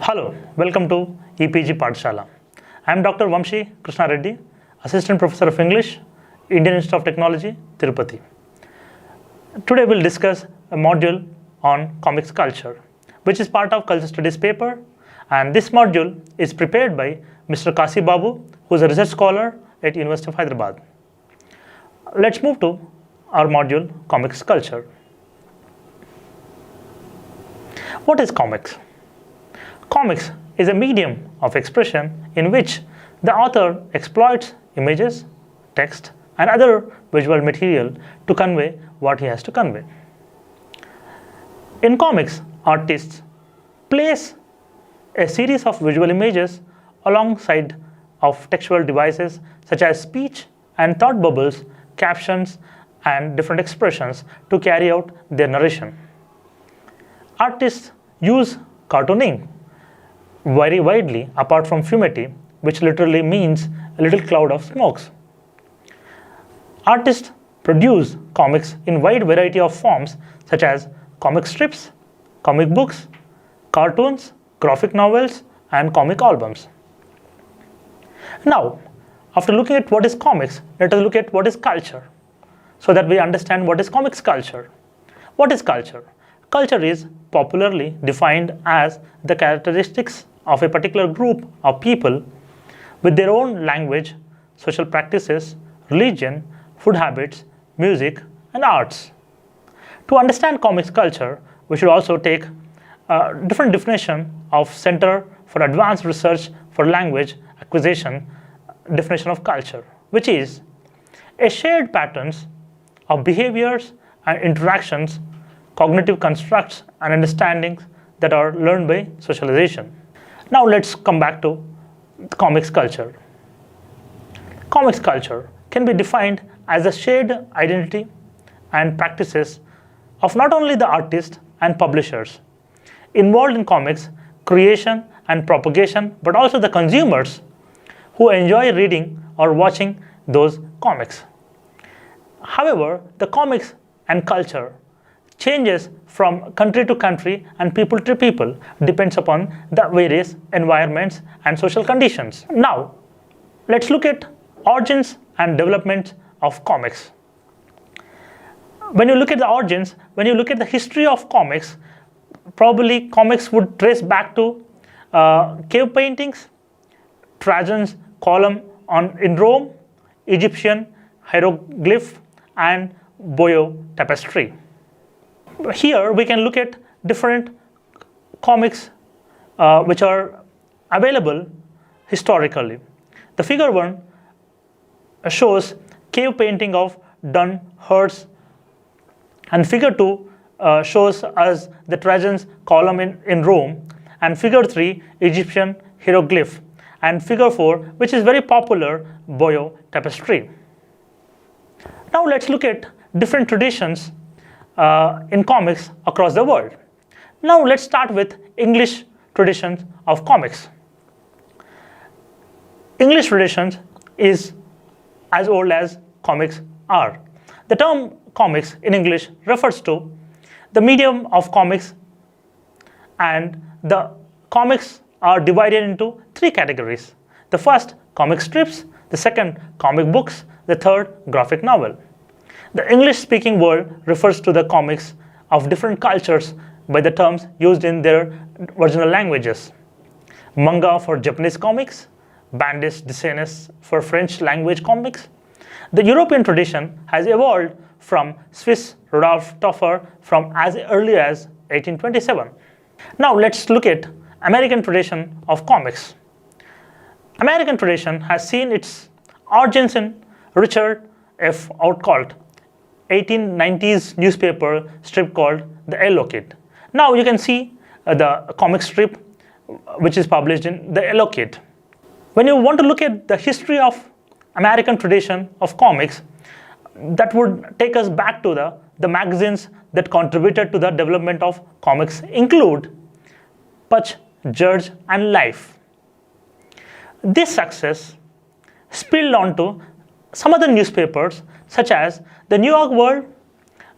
Hello, welcome to EPG Pathshala. I am Dr. Vamshi Krishna Reddy, Assistant Professor of English, Indian Institute of Technology, Tirupati. Today we'll discuss a module on comics culture, which is part of Culture Studies paper, and this module is prepared by Mr. Kasi Babu, who is a research scholar at University of Hyderabad. Let's move to our module, comics culture. What is comics? Comics is a medium of expression in which the author exploits images, text, and other visual material to convey what he has to convey. In comics, artists place a series of visual images alongside of textual devices such as speech and thought bubbles, captions, and different expressions to carry out their narration. Artists use cartooning very widely apart from fumity, which literally means a little cloud of smokes. Artists produce comics in wide variety of forms such as comic strips, comic books, cartoons, graphic novels, and comic albums. Now, after looking at what is comics, let us look at what is culture so that we understand what is comics culture. What is culture? Culture is popularly defined as the characteristics of a particular group of people with their own language, social practices, religion, food habits, music, and arts. To understand comics culture, we should also take a different definition of Center for Advanced Research for Language Acquisition definition of culture, which is a shared patterns of behaviors and interactions, cognitive constructs, and understandings that are learned by socialization. Now let's come back to comics culture. Comics culture can be defined as a shared identity and practices of not only the artists and publishers involved in comics creation and propagation, but also the consumers who enjoy reading or watching those comics. However, the comics and culture changes from country to country and people to people, depends upon the various environments and social conditions. Now, let's look at origins and development of comics. When you look at the origins, when you look at the history of comics, probably comics would trace back to cave paintings, Trajan's column in Rome, Egyptian hieroglyph, and Boyo tapestry. Here we can look at different comics which are available historically. The figure 1 shows cave painting of Dun Hertz, and figure 2 shows us the Trajan's column in Rome, and figure 3 Egyptian hieroglyph, and figure 4, which is very popular, Boyo tapestry. Now let's look at different traditions in comics across the world. Now let's start with English traditions of comics. English traditions is as old as comics are. The term comics in English refers to the medium of comics, and the comics are divided into 3 categories. The first, comic strips; the second, comic books; the third, graphic novel. The English-speaking world refers to the comics of different cultures by the terms used in their original languages. Manga for Japanese comics, bandes dessinées for French language comics. The European tradition has evolved from Swiss Rudolf Toffer from as early as 1827. Now let's look at American tradition of comics. American tradition has seen its origins in Richard F. Outcault 1890s newspaper strip called The Yellow Kid. Now you can see the comic strip which is published in The Yellow Kid. When you want to look at the history of American tradition of comics, that would take us back to the magazines that contributed to the development of comics include Punch, Judge, and Life. This success spilled onto some other newspapers such as the New York World,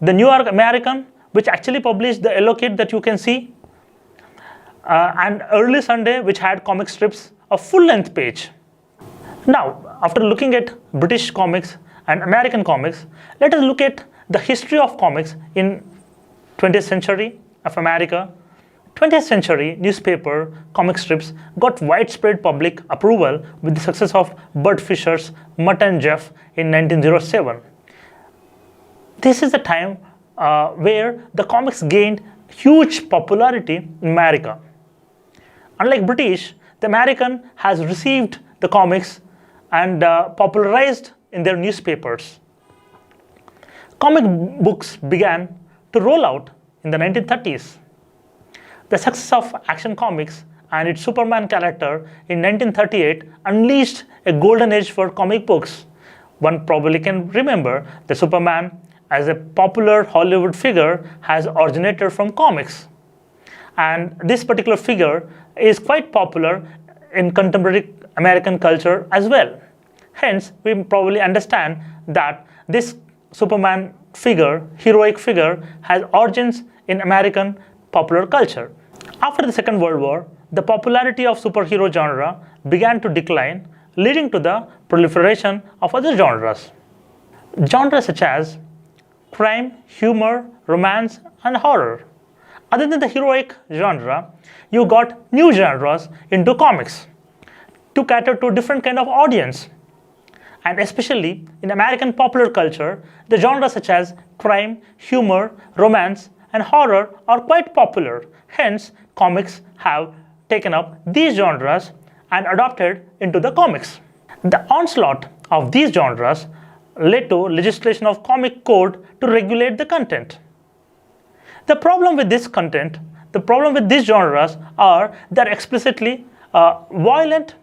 the New York American, which actually published the Yellow Kid that you can see, and early Sunday, which had comic strips of full-length page. Now, after looking at British comics and American comics, let us look at the history of comics in 20th century of America. 20th century newspaper comic strips got widespread public approval with the success of Bud Fisher's Mutt and Jeff in 1907. This is the time where the comics gained huge popularity in America. Unlike British, the American has received the comics and popularized in their newspapers. Comic books began to roll out in the 1930s. The success of Action Comics and its Superman character in 1938 unleashed a golden age for comic books. One probably can remember that Superman, as a popular Hollywood figure, has originated from comics. And this particular figure is quite popular in contemporary American culture as well. Hence, we probably understand that this Superman figure, heroic figure, has origins in American popular culture. After the Second World War, the popularity of superhero genre began to decline, leading to the proliferation of other genres. Genres such as crime, humor, romance, and horror. Other than the heroic genre, you got new genres into comics to cater to different kind of audience. And especially in American popular culture, the genres such as crime, humor, romance, and horror are quite popular. Hence, comics have taken up these genres and adopted into the comics. The onslaught of these genres led to legislation of comic code to regulate the content. The problem with this content, the problem with these genres are they're explicitly violent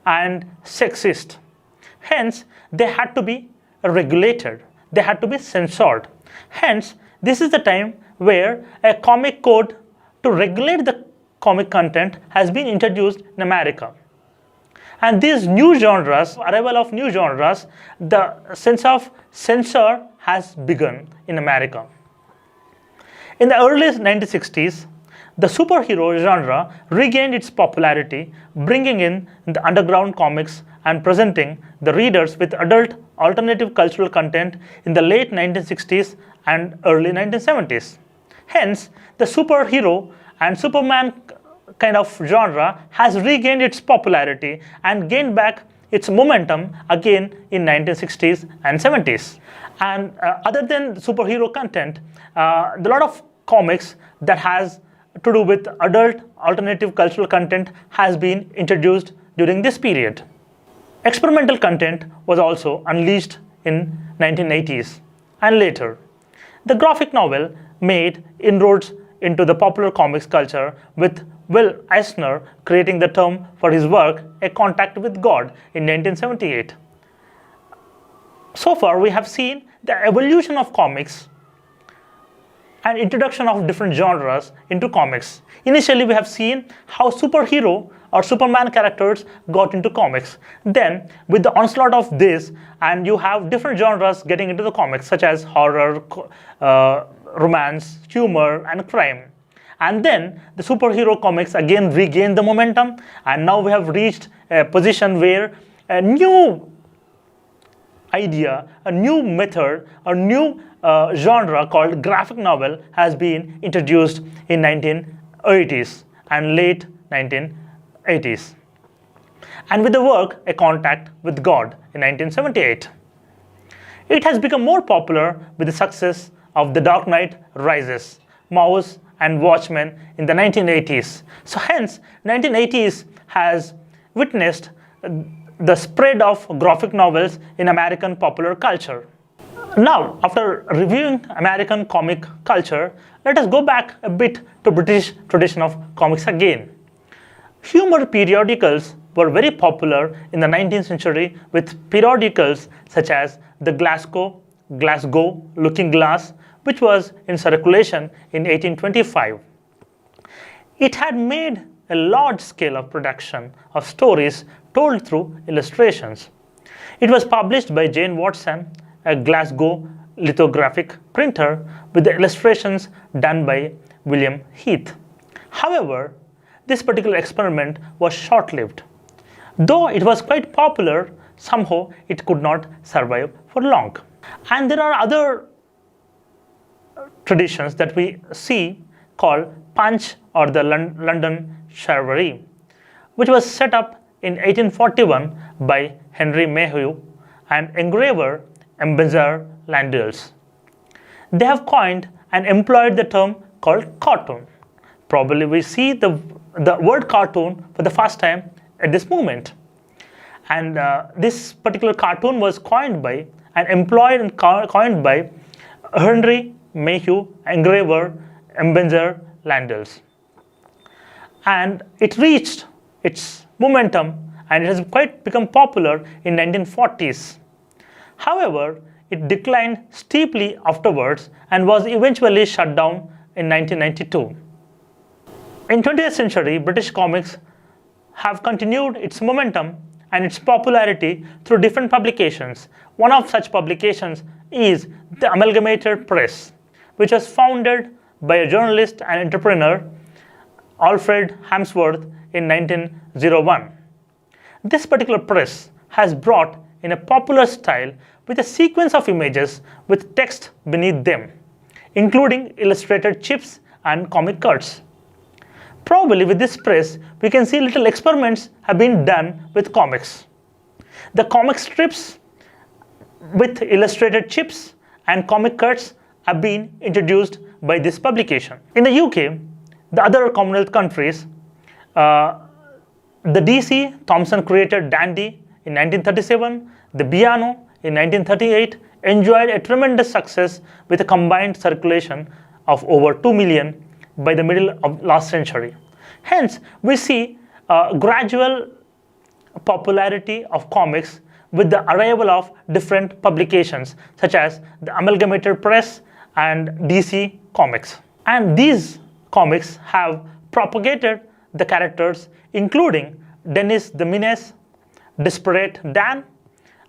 and sexist. Hence, they had to be regulated. They had to be censored. Hence, this is the time where a comic code to regulate the comic content has been introduced in America. And these new genres, arrival of new genres, the sense of censor has begun in America. In the early 1960s, the superhero genre regained its popularity, bringing in the underground comics and presenting the readers with adult alternative cultural content in the late 1960s and early 1970s. Hence, the superhero and Superman kind of genre has regained its popularity and gained back its momentum again in 1960s and 70s. And other than superhero content, a lot of comics that has to do with adult alternative cultural content has been introduced during this period. Experimental content was also unleashed in 1980s and later. The graphic novel made inroads into the popular comics culture, with Will Eisner creating the term for his work, A Contact with God, in 1978. So far, we have seen the evolution of comics and introduction of different genres into comics. Initially, we have seen how superhero or Superman characters got into comics. Then, with the onslaught of this, and you have different genres getting into the comics, such as horror, romance, humor, and crime. And then the superhero comics again regained the momentum, and now we have reached a position where a new idea, a new method, a new genre called graphic novel has been introduced in 1980s and late 1980s. And with the work A Contact with God in 1978. It has become more popular with the success of The Dark Knight Rises, Mouse, and Watchmen in the 1980s. So hence, 1980s has witnessed the spread of graphic novels in American popular culture. Now, after reviewing American comic culture, let us go back a bit to British tradition of comics again. Humor periodicals were very popular in the 19th century, with periodicals such as the Glasgow Looking Glass, which was in circulation in 1825. It had made a large scale of production of stories told through illustrations. It was published by Jane Watson, a Glasgow lithographic printer, with the illustrations done by William Heath. However, this particular experiment was short-lived. Though it was quite popular, somehow it could not survive for long. And there are other traditions that we see called Punch or the London Charivari, which was set up in 1841 by Henry Mayhew and engraver Ebenezer Landels. They have coined and employed the term called cartoon. Probably we see the word cartoon for the first time at this moment. And this particular cartoon was coined by and employed and coined by Henry Mayhew, engraver Ebenezer Landels. And it reached its momentum and it has quite become popular in 1940s. However, it declined steeply afterwards and was eventually shut down in 1992. In 20th century, British comics have continued its momentum and its popularity through different publications. One of such publications is the Amalgamator Press, which was founded by a journalist and entrepreneur, Alfred Hamsworth, in 1901. This particular press has brought in a popular style with a sequence of images with text beneath them, including illustrated chips and comic cards. Probably with this press, we can see little experiments have been done with comics. The comic strips with illustrated chips and comic cards have been introduced by this publication. In the UK, the other Commonwealth countries, the DC Thomson created Dandy in 1937, the Piano in 1938 enjoyed a tremendous success with a combined circulation of over 2 million by the middle of last century. Hence, we see a gradual popularity of comics with the arrival of different publications such as the Amalgamator Press and DC Comics. And these comics have propagated the characters including Dennis the Menace, Desperate Dan,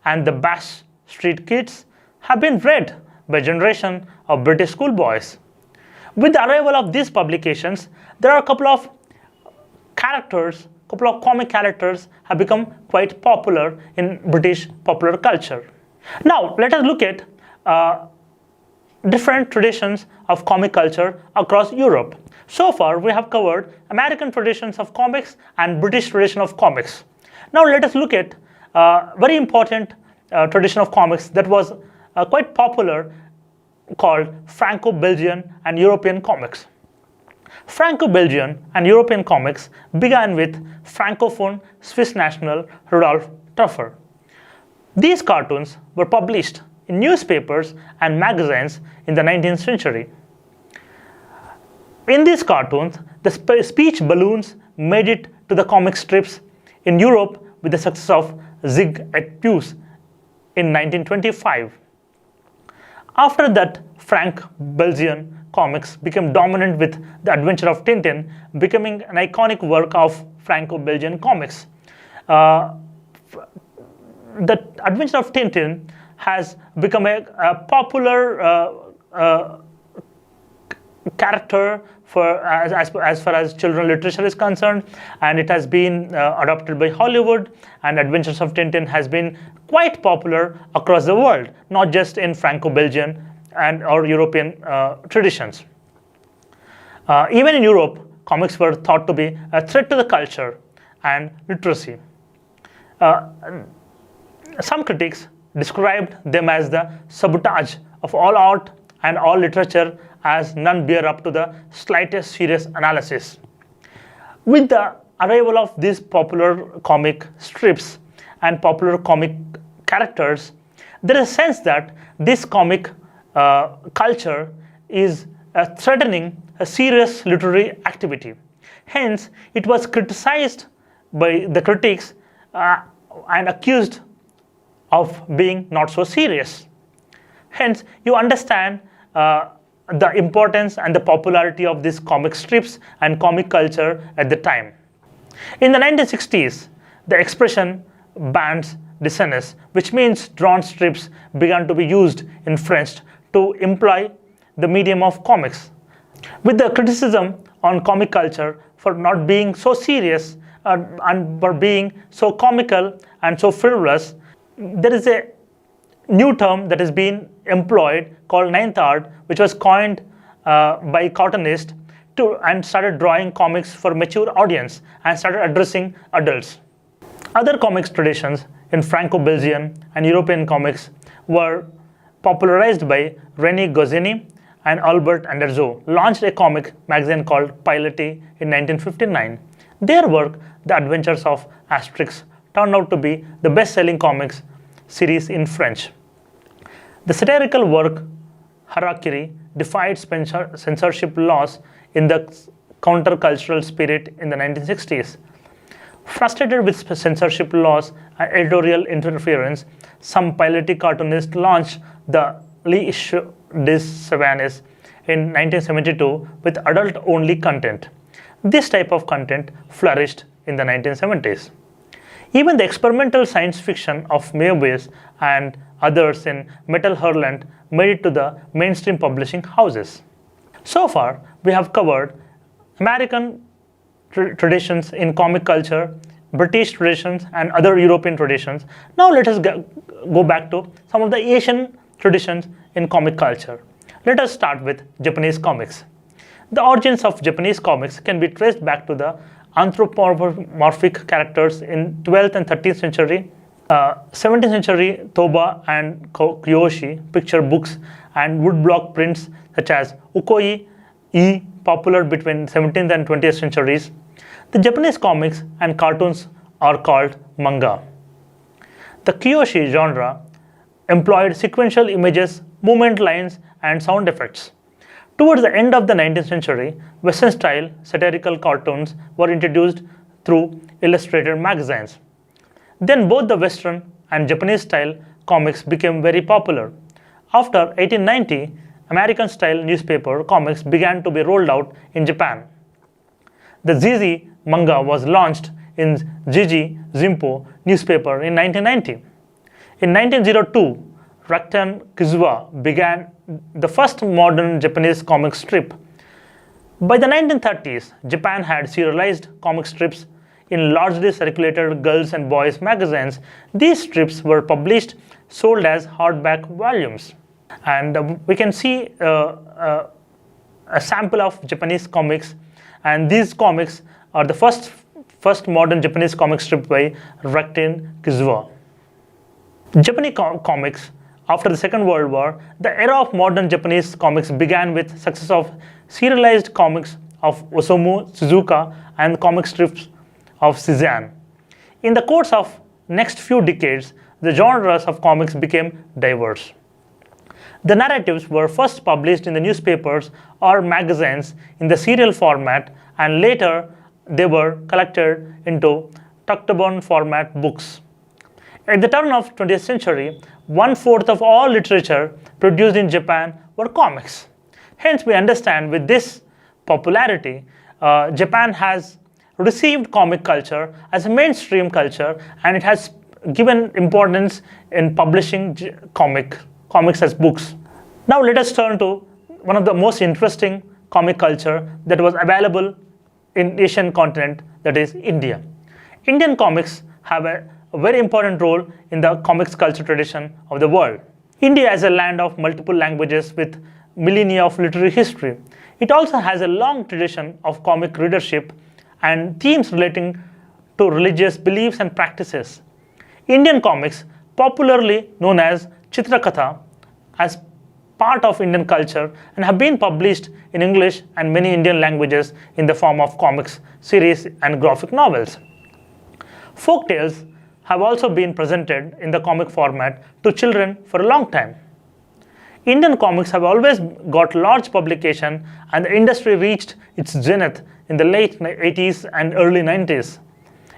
and the Bash Street Kids have been read by a generation of British schoolboys. With the arrival of these publications, there are a couple of comic characters have become quite popular in British popular culture. Now, let us look at different traditions of comic culture across Europe. So far, we have covered American traditions of comics and British tradition of comics. Now, let us look at a very important tradition of comics that was quite popular called Franco-Belgian and European comics. Franco-Belgian and European comics began with Francophone Swiss national Rudolf Tuffer. These cartoons were published in newspapers and magazines in the 19th century. In these cartoons, the speech balloons made it to the comic strips in Europe with the success of Zig et Puce in 1925. After that, Franco-Belgian comics became dominant with The Adventure of Tintin becoming an iconic work of Franco-Belgian comics. The Adventure of Tintin has become a popular character as far as children's literature is concerned, and it has been adopted by Hollywood, and Adventures of Tintin has been quite popular across the world, not just in Franco-Belgian and or European traditions. Even in Europe, comics were thought to be a threat to the culture and literacy. Some critics described them as the sabotage of all art and all literature, as none bear up to the slightest serious analysis. With the arrival of these popular comic strips and popular comic characters, there is a sense that this comic culture is threatening a serious literary activity. Hence, it was criticized by the critics and accused of being not so serious. Hence, you understand the importance and the popularity of these comic strips and comic culture at the time. In the 1960s, the expression bandes dessinées, which means drawn strips, began to be used in French to imply the medium of comics. With the criticism on comic culture, for not being so serious and for being so comical and so frivolous, there is a new term that has been employed called ninth art, which was coined by cartoonists and started drawing comics for mature audience and started addressing adults. Other comics traditions in Franco-Belgian and European comics were popularized by René Goscinny and Albert Anderzo, launched a comic magazine called Piloty in 1959. Their work, The Adventures of Asterix, turned out to be the best-selling comics series in French. The satirical work Harakiri defied censorship laws in the countercultural spirit in the 1960s. Frustrated with censorship laws and editorial interference, some Piloty cartoonists launched the L'Issue des Savants in 1972 with adult-only content. This type of content flourished in the 1970s. Even the experimental science fiction of Moebius and others in Metal Hurlant made it to the mainstream publishing houses. So far, we have covered American traditions in comic culture, British traditions, and other European traditions. Now let us go back to some of the Asian traditions in comic culture. Let us start with Japanese comics. The origins of Japanese comics can be traced back to the anthropomorphic characters in 12th and 13th century. 17th century Toba and Kyoshi picture books and woodblock prints such as ukoi-e, popular between 17th and 20th centuries. The Japanese comics and cartoons are called manga. The Kyoshi genre employed sequential images, movement lines, and sound effects. Towards the end of the 19th century, Western-style satirical cartoons were introduced through illustrated magazines. Then both the Western and Japanese-style comics became very popular. After 1890, American-style newspaper comics began to be rolled out in Japan. The ZZ manga was launched in Jiji Zimpo newspaper in 1990. In 1902, Rakuten Kizuwa began the first modern Japanese comic strip. By the 1930s, Japan had serialized comic strips in largely circulated girls and boys magazines. These strips were published, sold as hardback volumes. And we can see a sample of Japanese comics, and these comics are the first modern Japanese comic strip by Rakuten Kizuwa. Japanese comics. After the Second World War, the era of modern Japanese comics began with success of serialized comics of Osamu Tezuka and comic strips of Cezanne. In the course of next few decades, the genres of comics became diverse. The narratives were first published in the newspapers or magazines in the serial format, and later they were collected into taktobon format books. At the turn of 20th century, 1/4 of all literature produced in Japan were comics. Hence, we understand with this popularity, Japan has received comic culture as a mainstream culture, and it has given importance in publishing comics as books. Now let us turn to one of the most interesting comic culture that was available in Asian continent, that is India. Indian comics have a very important role in the comics culture tradition of the world. India is a land of multiple languages with millennia of literary history. It also has a long tradition of comic readership and themes relating to religious beliefs and practices. Indian comics, popularly known as Chitrakatha, as part of Indian culture and have been published in English and many Indian languages in the form of comics, series, and graphic novels. Folk tales have also been presented in the comic format to children for a long time. Indian comics have always got large publication, and the industry reached its zenith in the late 80s and early 90s.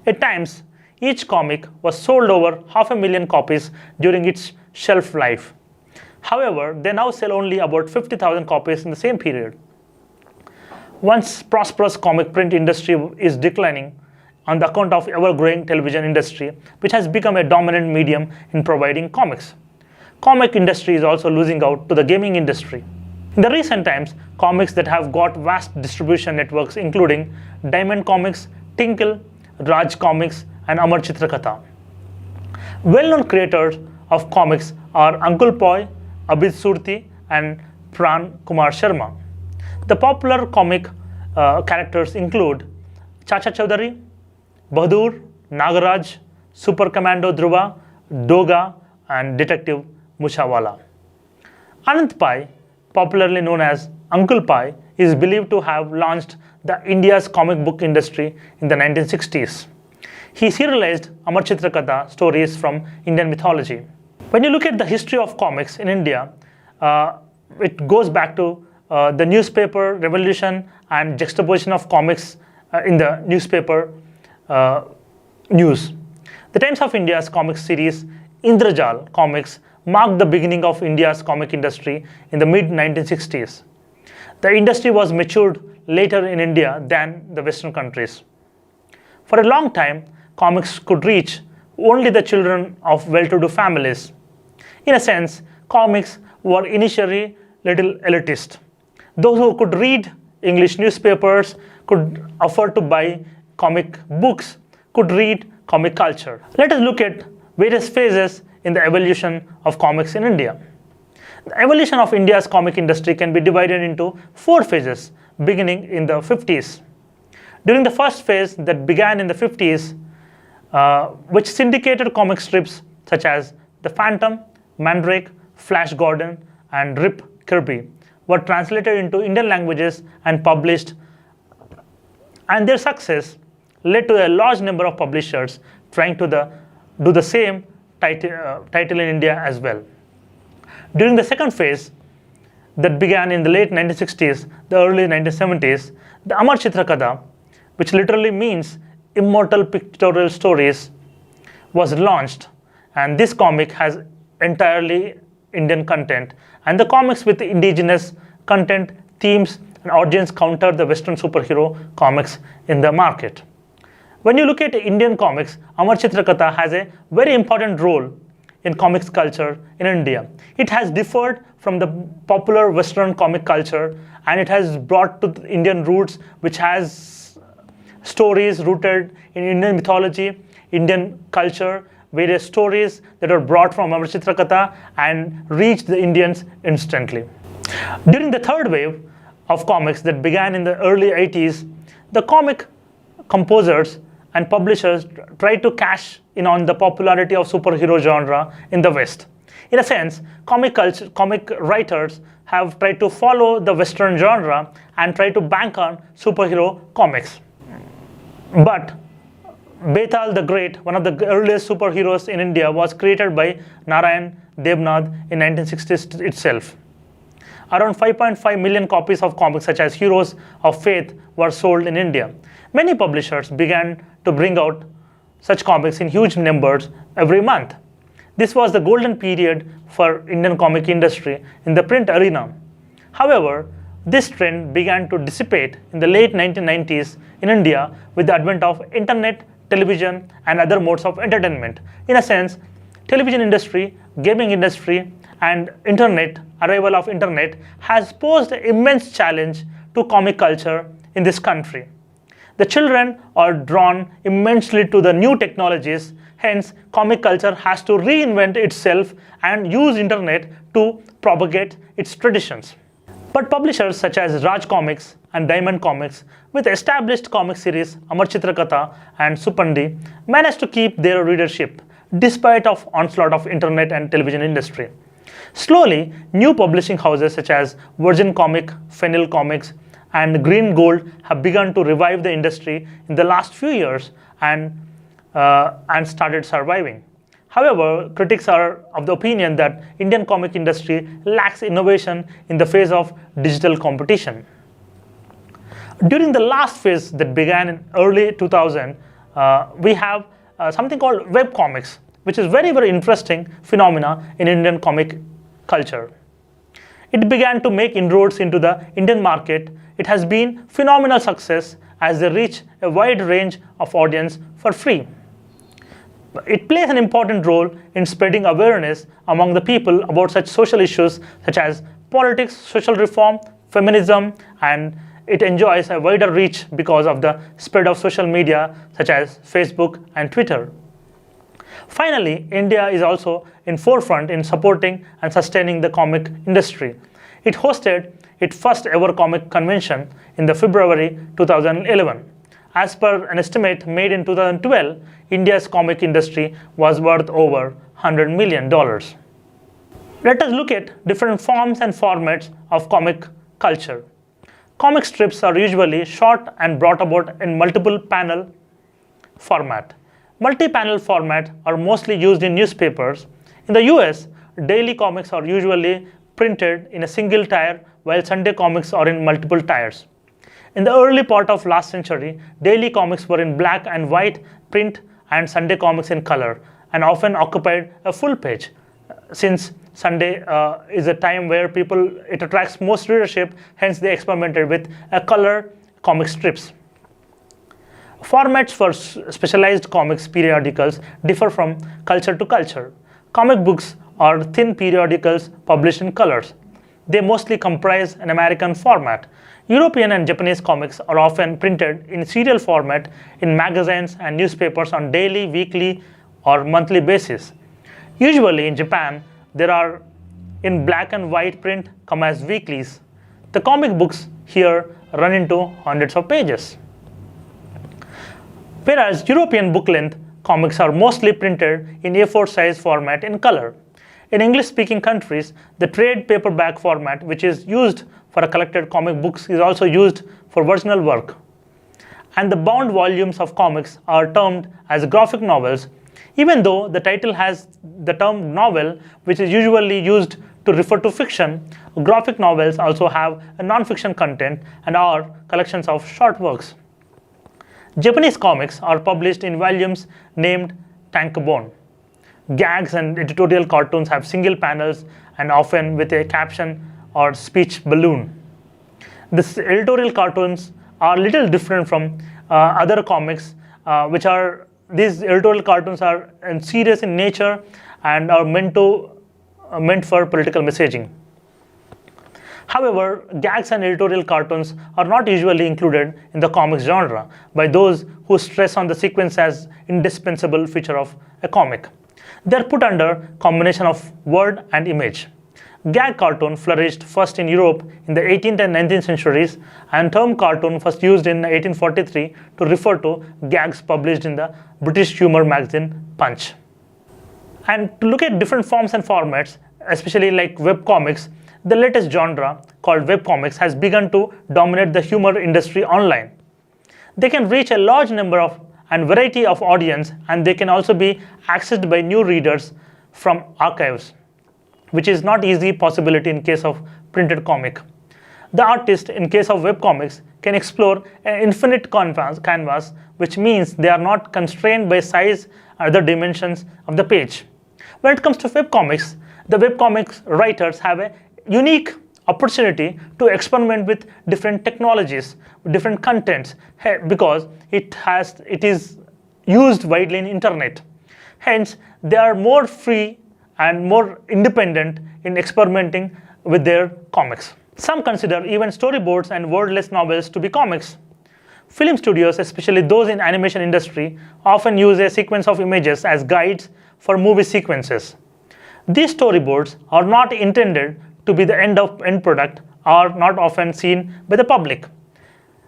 At times, each comic was sold over 500,000 copies during its shelf life. However, they now sell only about 50,000 copies in the same period. Once prosperous comic print industry is declining on the account of ever-growing television industry, which has become a dominant medium in providing comics. Comic industry is also losing out to the gaming industry. In the recent times, comics that have got vast distribution networks including Diamond Comics, Tinkle, Raj Comics and Amar Chitrakatha. Well-known creators of comics are Uncle Poi, Abid Surti and Pran Kumar Sharma. The popular comic characters include Chacha Chaudhary, Bahadur, Nagaraj, Super Commando Dhruva, Doga and Detective Mushawala. Anant Pai, popularly known as Uncle Pai, is believed to have launched the India's comic book industry in the 1960s. He serialized Amar Chitrakatha stories from Indian mythology. When you look at the history of comics in India, it goes back to the newspaper revolution and juxtaposition of comics in the newspaper news. The Times of India's comic series Indrajal comics marked the beginning of India's comic industry in the mid-1960s. The industry was matured later in India than the Western countries. For a long time, comics could reach only the children of well-to-do families. In a sense, comics were initially little elitist. Those who could read English newspapers, could afford to buy comic books, could read comic culture. Let us look at various phases in the evolution of comics in India. The evolution of India's comic industry can be divided into 4 phases, beginning in the 50s. During the first phase that began in the 50s, which syndicated comic strips such as The Phantom, Mandrake, Flash Gordon, and Rip Kirby were translated into Indian languages and published, and their success led to a large number of publishers trying to do the same title in India as well. During the second phase that began in the late 1960s, the early 1970s, the Amar Chitrakatha, which literally means immortal pictorial stories, was launched, and this comic has entirely Indian content, and the comics with indigenous content, themes and audience counter the Western superhero comics in the market. When you look at Indian comics, Amar Chitrakatha has a very important role in comics culture in India. It has differed from the popular Western comic culture, and it has brought to the Indian roots, which has stories rooted in Indian mythology, Indian culture, various stories that are brought from Amar Chitrakatha and reach the Indians instantly. During the third wave of comics that began in the early 80s, the comic composers and publishers tried to cash in on the popularity of superhero genre in the West. In a sense, comic writers have tried to follow the Western genre and try to bank on superhero comics. But Betal the Great, one of the earliest superheroes in India, was created by Narayan Devnath in 1960s itself. Around 5.5 million copies of comics such as Heroes of Faith were sold in India. Many publishers began to bring out such comics in huge numbers every month. This was the golden period for Indian comic industry in the print arena. However, this trend began to dissipate in the late 1990s in India with the advent of internet, television and other modes of entertainment. In a sense, television industry, gaming industry and arrival of internet has posed an immense challenge to comic culture in this country. The children are drawn immensely to the new technologies, hence comic culture has to reinvent itself and use internet to propagate its traditions. But publishers such as Raj Comics and Diamond Comics, with established comic series Amar Chitrakatha and Supandi, managed to keep their readership despite of onslaught of internet and television industry. Slowly, new publishing houses such as Virgin Comic, Fennel Comics, and Green Gold have begun to revive the industry in the last few years and started surviving. However, critics are of the opinion that Indian comic industry lacks innovation in the face of digital competition. During the last phase that began in early 2000, we have something called web comics, which is very, very interesting phenomena in Indian comic culture. It began to make inroads into the Indian market. It has been phenomenal success as they reach a wide range of audience for free. It plays an important role in spreading awareness among the people about such social issues such as politics, social reform, feminism, and it enjoys a wider reach because of the spread of social media such as Facebook and Twitter. Finally, India is also in forefront in supporting and sustaining the comic industry. It hosted its first ever comic convention in the February 2011. As per an estimate made in 2012, India's comic industry was worth over $100 million. Let us look at different forms and formats of comic culture. Comic strips are usually short and brought about in multiple panel format. Multi-panel format are mostly used in newspapers. In the US, daily comics are usually printed in a single tier, while Sunday comics are in multiple tiers. In the early part of last century, daily comics were in black and white print and Sunday comics in color, and often occupied a full page. Since Sunday is a time where it attracts most readership, hence they experimented with color comic strips. Formats for specialized comics periodicals differ from culture to culture. Comic books are thin periodicals published in colors. They mostly comprise an American format. European and Japanese comics are often printed in serial format in magazines and newspapers on daily, weekly, or monthly basis. Usually in Japan, there are in black and white print come as weeklies. The comic books here run into hundreds of pages. Whereas European book-length comics are mostly printed in A4 size format in color. In English-speaking countries, the trade paperback format, which is used for collected comic books, is also used for original work. And the bound volumes of comics are termed as graphic novels, even though the title has the term novel, which is usually used to refer to fiction. Graphic novels also have a non-fiction content and are collections of short works. Japanese comics are published in volumes named tankobon. Gags and editorial cartoons have single panels and often with a caption or speech balloon. These editorial cartoons are a little different from other comics, these editorial cartoons are serious in nature and are meant for political messaging. However, gags and editorial cartoons are not usually included in the comics genre by those who stress on the sequence as indispensable feature of a comic. They are put under combination of word and image. Gag cartoon flourished first in Europe in the 18th and 19th centuries, and term cartoon was used in 1843 to refer to gags published in the British humor magazine Punch. And to look at different forms and formats, especially like web comics, the latest genre called web comics has begun to dominate the humor industry online. They can reach a large number of and variety of audience, and they can also be accessed by new readers from archives, which is not easy possibility in case of printed comic. The artist, in case of web comics, can explore an infinite canvas, which means they are not constrained by size or other dimensions of the page. When it comes to web comics, the web comics writers have a unique opportunity to experiment with different technologies, different contents, because it is used widely in internet. Hence, they are more free and more independent in experimenting with their comics. Some consider even storyboards and wordless novels to be comics. Film studios, especially those in animation industry, often use a sequence of images as guides for movie sequences. These storyboards are not intended to be the end product, are not often seen by the public.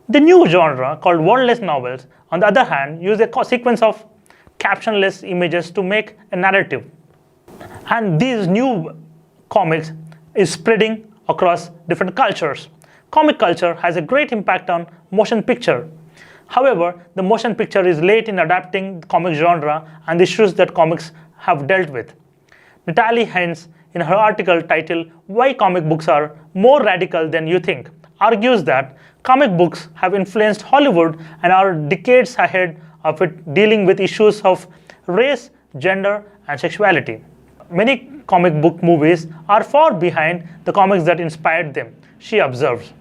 The new genre called wordless novels, on the other hand, use a sequence of captionless images to make a narrative. And these new comics is spreading across different cultures. Comic culture has a great impact on motion picture. However, the motion picture is late in adapting the comic genre and the issues that comics have dealt with. Natalie Hines, in her article titled "Why Comic Books Are More Radical Than You Think," argues that comic books have influenced Hollywood and are decades ahead of it, dealing with issues of race, gender, and sexuality. Many comic book movies are far behind the comics that inspired them, she observes.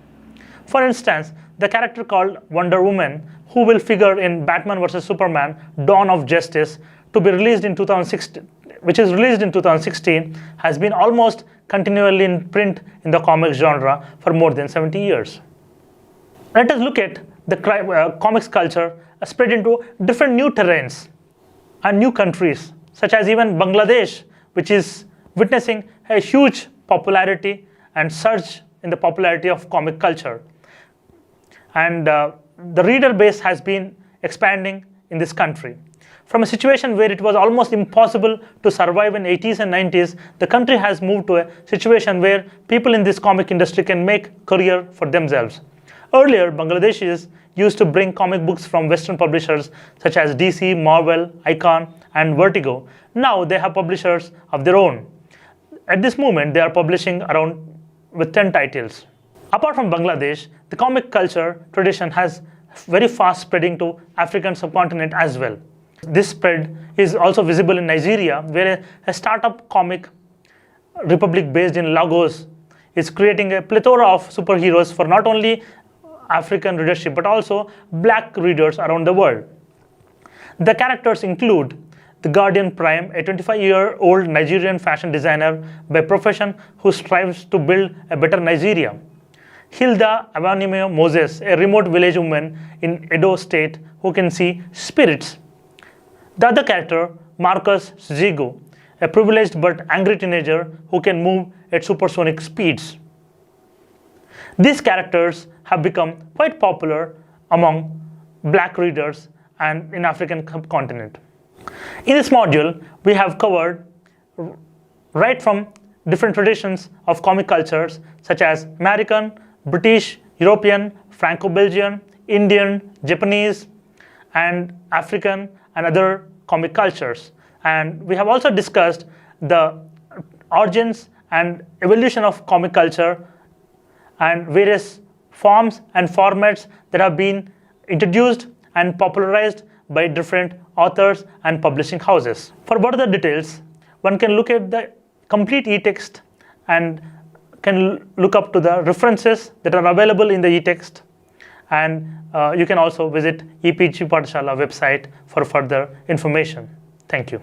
For instance, the character called Wonder Woman, who will figure in Batman vs Superman: Dawn of Justice, to be released in 2016, which is released in 2016, has been almost continually in print in the comics genre for more than 70 years. Let us look at the comics culture spread into different new terrains and new countries, such as even Bangladesh, which is witnessing a huge popularity and surge in the popularity of comic culture. And the reader base has been expanding in this country. From a situation where it was almost impossible to survive in 80s and 90s, the country has moved to a situation where people in this comic industry can make career for themselves. Earlier, Bangladeshis used to bring comic books from Western publishers such as DC, Marvel, Icon, and Vertigo. Now they have publishers of their own. At this moment, they are publishing around with 10 titles. Apart from Bangladesh, the comic culture tradition has very fast spreading to African subcontinent as well. This spread is also visible in Nigeria, where a startup comic republic based in Lagos is creating a plethora of superheroes for not only African readership but also black readers around the world. The characters include the Guardian Prime, a 25-year-old Nigerian fashion designer by profession who strives to build a better Nigeria. Hilda Avanime Moses, a remote village woman in Edo State who can see spirits. The other character, Marcus Zigo, a privileged but angry teenager who can move at supersonic speeds. These characters have become quite popular among black readers and in African continent. In this module, we have covered right from different traditions of comic cultures such as American, British, European, Franco-Belgian, Indian, Japanese, and African and other comic cultures. And we have also discussed the origins and evolution of comic culture and various forms and formats that have been introduced and popularized by different authors and publishing houses. For further details, one can look at the complete e-text and can look up to the references that are available in the e-text, and you can also visit EPG Pathshala website for further information. Thank you.